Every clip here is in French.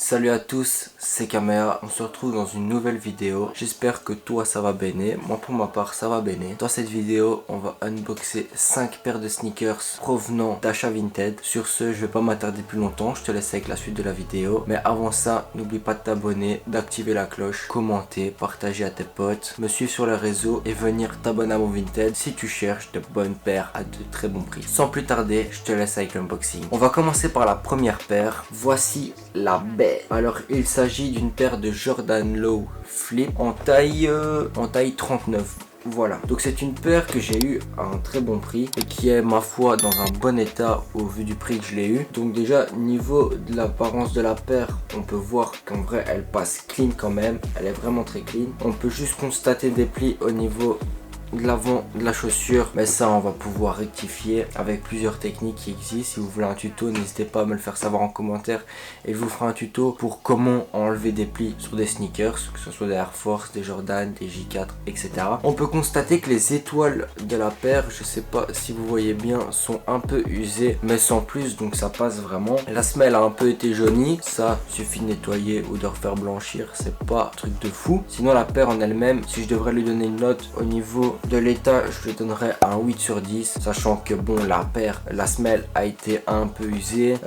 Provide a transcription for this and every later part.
Salut à tous, c'est Kamea, on se retrouve dans une nouvelle vidéo. J'espère que toi ça va béné, moi pour ma part ça va béné. Dans cette vidéo on va unboxer 5 paires de sneakers provenant d'achats Vinted. Sur ce, je vais pas m'attarder plus longtemps, je te laisse avec la suite de la vidéo. Mais avant ça, n'oublie pas de t'abonner, d'activer la cloche, commenter, partager à tes potes, me suivre sur les réseaux et venir t'abonner à mon Vinted si tu cherches de bonnes paires à de très bons prix. Sans plus tarder, je te laisse avec l'unboxing. On va commencer par la première paire, voici la bête. Alors il s'agit d'une paire de Jordan Low Flip en taille 39. Voilà, donc c'est une paire que j'ai eu à un très bon prix et qui est ma foi dans un bon état au vu du prix que je l'ai eu. Donc déjà niveau de l'apparence de la paire, on peut voir qu'en vrai elle passe clean quand même, elle est vraiment très clean. On peut juste constater des plis au niveau de l'avant de la chaussure, mais ça on va pouvoir rectifier avec plusieurs techniques qui existent. Si vous voulez un tuto, n'hésitez pas à me le faire savoir en commentaire et je vous ferai un tuto pour comment enlever des plis sur des sneakers, que ce soit des Air Force, des Jordan, des J4, etc. On peut constater que les étoiles de la paire, je sais pas si vous voyez bien, sont un peu usées mais sans plus, donc ça passe vraiment. La semelle a un peu été jaunie, ça suffit de nettoyer ou de refaire blanchir, c'est pas un truc de fou. Sinon la paire en elle-même, si je devrais lui donner une note au niveau de l'état, je lui donnerais un 8 sur 10, sachant que bon, la paire, la semelle a été un peu usée,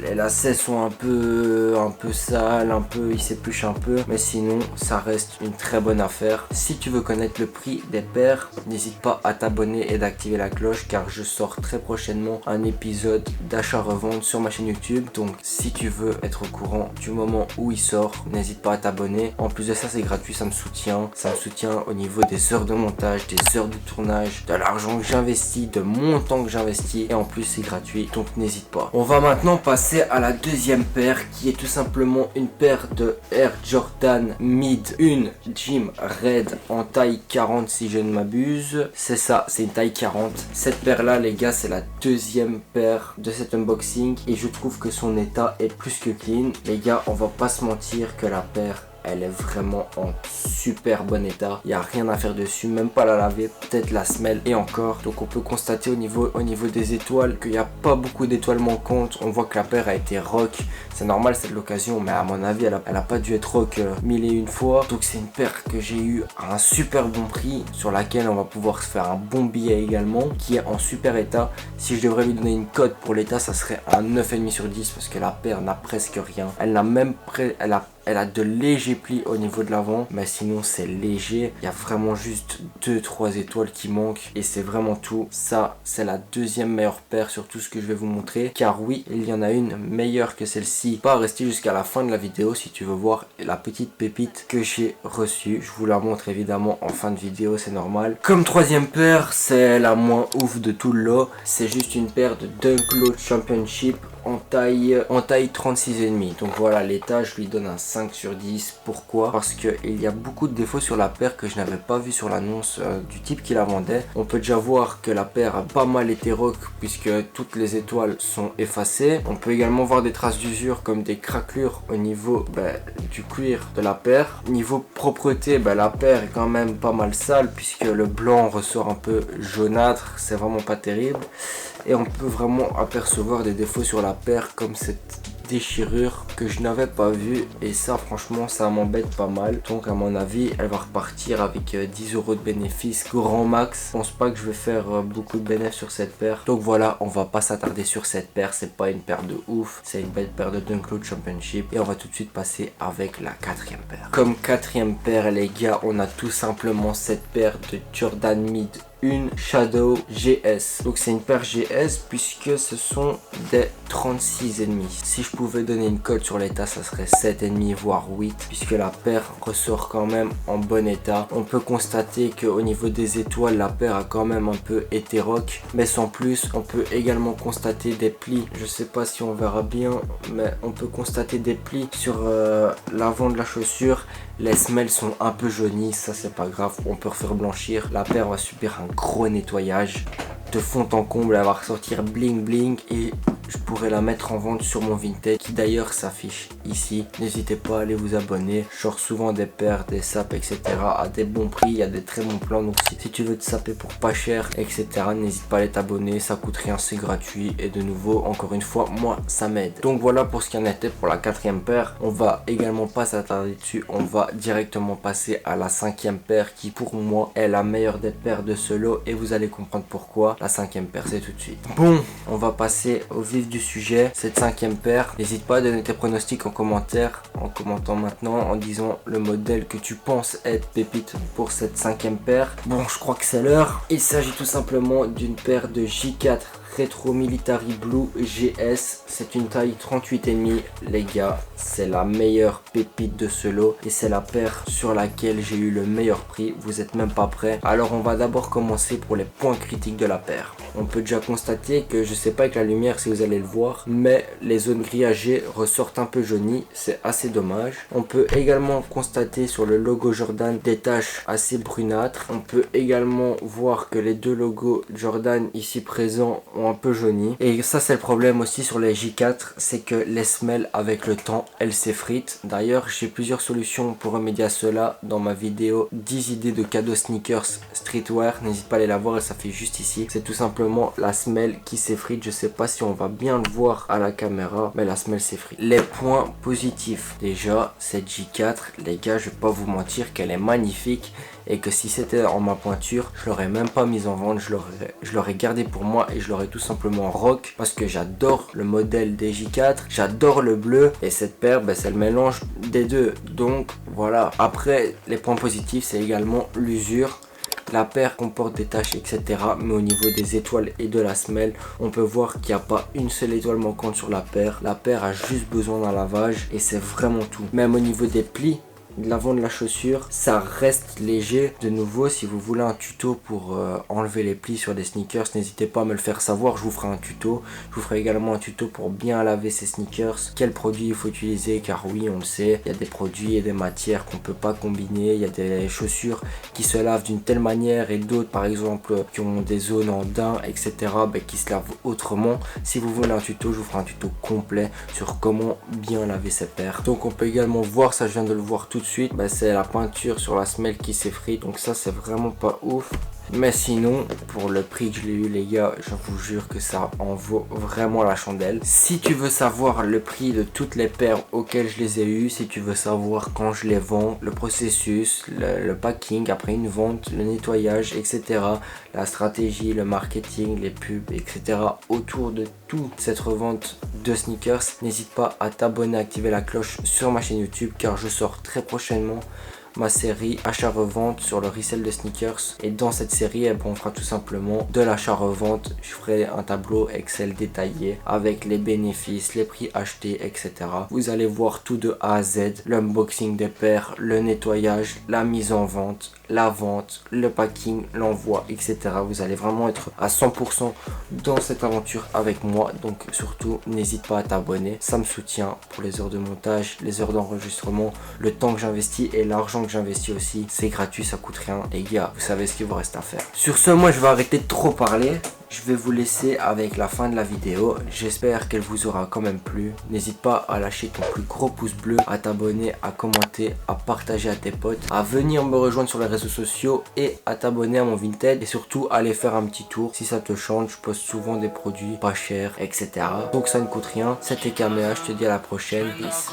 les lacets sont un peu sales, ils s'épluchent un peu, mais sinon ça reste une très bonne affaire. Si tu veux connaître le prix des paires, n'hésite pas à t'abonner et d'activer la cloche car je sors très prochainement un épisode d'achat-revente sur ma chaîne YouTube. Donc si tu veux être au courant du moment où il sort, n'hésite pas à t'abonner. En plus de ça, c'est gratuit, ça me soutient au niveau des heures de montage, des heures de tournage, de l'argent que j'investis, de mon temps que j'investis, et en plus c'est gratuit, donc n'hésite pas. On va maintenant passer à la deuxième paire qui est tout simplement une paire de Air Jordan Mid 1 Gym Red en taille 40 si je ne m'abuse. C'est ça, c'est une taille 40. Cette paire là les gars, c'est la deuxième paire de cet unboxing et je trouve que son état est plus que clean. Les gars, on va pas se mentir que la paire, elle est vraiment en super bon état. Il n'y a rien à faire dessus, même pas la laver, peut-être la semelle et encore. Donc on peut constater au niveau des étoiles qu'il n'y a pas beaucoup d'étoiles manquantes. On voit que la paire a été rock. C'est normal, c'est de l'occasion, mais à mon avis, elle a pas dû être rock mille et une fois. Donc c'est une paire que j'ai eu à un super bon prix, sur laquelle on va pouvoir se faire un bon billet également, qui est en super état. Si je devrais lui donner une cote pour l'état, ça serait un 9,5 sur 10 parce que la paire n'a presque rien. Elle a de légers plis au niveau de l'avant, mais sinon c'est léger. Il y a vraiment juste 2-3 étoiles qui manquent et c'est vraiment tout. Ça, c'est la deuxième meilleure paire sur tout ce que je vais vous montrer. Car oui, il y en a une meilleure que celle-ci. Pas rester jusqu'à la fin de la vidéo si tu veux voir la petite pépite que j'ai reçue. Je vous la montre évidemment en fin de vidéo, c'est normal. Comme troisième paire, c'est la moins ouf de tout le lot. C'est juste une paire de Dunk Low Championship en taille 36,5. Donc voilà, l'état je lui donne un 5 sur 10. Pourquoi? Parce qu'il y a beaucoup de défauts sur la paire que je n'avais pas vu sur l'annonce du type qui la vendait. On peut déjà voir que la paire a pas mal été rock puisque toutes les étoiles sont effacées. On peut également voir des traces d'usure comme des craquelures au niveau du cuir de la paire. Niveau propreté, la paire est quand même pas mal sale puisque le blanc ressort un peu jaunâtre. C'est vraiment pas terrible. Et on peut vraiment apercevoir des défauts sur la paire comme cette déchirure que je n'avais pas vue, et ça franchement ça m'embête pas mal. Donc à mon avis elle va repartir avec 10 € de bénéfice grand max. Je pense pas que je vais faire beaucoup de bénéfices sur cette paire. Donc voilà, on va pas s'attarder sur cette paire, c'est pas une paire de ouf, c'est une belle paire de Dunk Low Championship. Et on va tout de suite passer avec la quatrième paire. Comme quatrième paire les gars, on a tout simplement cette paire de Jordan Mid une Shadow GS. Donc c'est une paire GS puisque ce sont des 36,5. Si je pouvais donner une cote sur l'état, ça serait 7,5 voire 8 puisque la paire ressort quand même en bon état. On peut constater qu'au niveau des étoiles, la paire a quand même un peu été rock, mais sans plus. On peut également constater des plis, je sais pas si on verra bien, mais on peut constater des plis sur l'avant de la chaussure. Les semelles sont un peu jaunies, ça c'est pas grave, on peut refaire blanchir. La paire va subir un gros nettoyage de fond en comble, elle va ressortir bling bling et je pourrais la mettre en vente sur mon Vinted, qui d'ailleurs s'affiche ici. N'hésitez pas à aller vous abonner. Je sors souvent des paires, des sapes, etc. à des bons prix. Il y a des très bons plans. Donc si tu veux te saper pour pas cher, etc., n'hésite pas à aller t'abonner. Ça coûte rien, c'est gratuit. Et de nouveau, encore une fois, moi, ça m'aide. Donc voilà pour ce qui en était pour la 4e paire. On va également pas s'attarder dessus. On va directement passer à la 5e paire, qui pour moi est la meilleure des paires de ce lot. Et vous allez comprendre pourquoi. La 5e paire, c'est tout de suite. Bon, on va passer au vif du sujet. Cette 5e paire, n'hésite pas à donner tes pronostics en commentaire, en commentant maintenant, en disant le modèle que tu penses être pépite pour cette 5e paire. Bon, je crois que c'est l'heure. Il s'agit tout simplement d'une paire de J4 Retro Military Blue GS. C'est une taille 38,5 les gars. C'est la meilleure pépite de ce lot et c'est la paire sur laquelle j'ai eu le meilleur prix. Vous êtes même pas prêts. Alors on va d'abord commencer pour les points critiques de la paire. On peut déjà constater que, je sais pas avec la lumière si vous allez le voir, mais les zones grillagées ressortent un peu jaunies. C'est assez dommage. On peut également constater sur le logo Jordan des taches assez brunâtres. On peut également voir que les deux logos Jordan ici présents ont un peu jauni. Et ça c'est le problème aussi sur les J4, c'est que les semelles avec le temps elles s'effritent. D'ailleurs j'ai plusieurs solutions pour remédier à cela dans ma vidéo 10 idées de cadeaux sneakers streetwear. N'hésite pas à aller la voir, elle s'affiche juste ici. C'est tout simplement la semelle qui s'effrite. Je sais pas si on va bien le voir à la caméra, mais la semelle s'effrite. Les points positifs, déjà cette J4 les gars, je vais pas vous mentir qu'elle est magnifique. Et que si c'était en ma pointure, je l'aurais même pas mise en vente, je l'aurais gardé pour moi et je l'aurais tout simplement rock, parce que j'adore le modèle des J4, j'adore le bleu et cette paire c'est le mélange des deux. Donc voilà. Après les points positifs, c'est également l'usure. La paire comporte des taches, etc. Mais au niveau des étoiles et de la semelle, on peut voir qu'il n'y a pas une seule étoile manquante sur la paire. La paire a juste besoin d'un lavage et c'est vraiment tout. Même au niveau des plis de l'avant de la chaussure, ça reste léger. De nouveau, si vous voulez un tuto pour enlever les plis sur des sneakers, n'hésitez pas à me le faire savoir, je vous ferai un tuto. Je vous ferai également un tuto pour bien laver ces sneakers, quel produit il faut utiliser, car oui on le sait, il y a des produits et des matières qu'on peut pas combiner. Il y a des chaussures qui se lavent d'une telle manière et d'autres par exemple qui ont des zones en daim, etc. Qui se lavent autrement. Si vous voulez un tuto, je vous ferai un tuto complet sur comment bien laver ces paires. Donc on peut également voir, ça je viens de le voir tout de suite, c'est la peinture sur la semelle qui s'effrite. Donc ça c'est vraiment pas ouf. Mais sinon, pour le prix que je l'ai eu les gars, je vous jure que ça en vaut vraiment la chandelle. Si tu veux savoir le prix de toutes les paires auxquelles je les ai eues, si tu veux savoir quand je les vends, le processus, le packing après une vente, le nettoyage, etc. La stratégie, le marketing, les pubs, etc. autour de toute cette revente de sneakers, n'hésite pas à t'abonner, à activer la cloche sur ma chaîne YouTube, car je sors très prochainement ma série achat-revente sur le resell de sneakers. Et dans cette série, on fera tout simplement de l'achat-revente. Je ferai un tableau Excel détaillé avec les bénéfices, les prix achetés, etc. Vous allez voir tout de A à Z, l'unboxing des paires, le nettoyage, la mise en vente, la vente, le packing, l'envoi, etc. Vous allez vraiment être à 100% dans cette aventure avec moi. Donc surtout, n'hésite pas à t'abonner. Ça me soutient pour les heures de montage, les heures d'enregistrement, le temps que j'investis et l'argent que j'investis aussi. C'est gratuit, ça coûte rien. Les gars, vous savez ce qu'il vous reste à faire. Sur ce, moi je vais arrêter de trop parler. Je vais vous laisser avec la fin de la vidéo. J'espère qu'elle vous aura quand même plu. N'hésite pas à lâcher ton plus gros pouce bleu, à t'abonner, à commenter, à partager à tes potes, à venir me rejoindre sur les réseaux sociaux et à t'abonner à mon Vinted. Et surtout, aller faire un petit tour si ça te chante. Je poste souvent des produits pas chers, etc. Donc ça ne coûte rien. C'était Kamea, je te dis à la prochaine. Peace.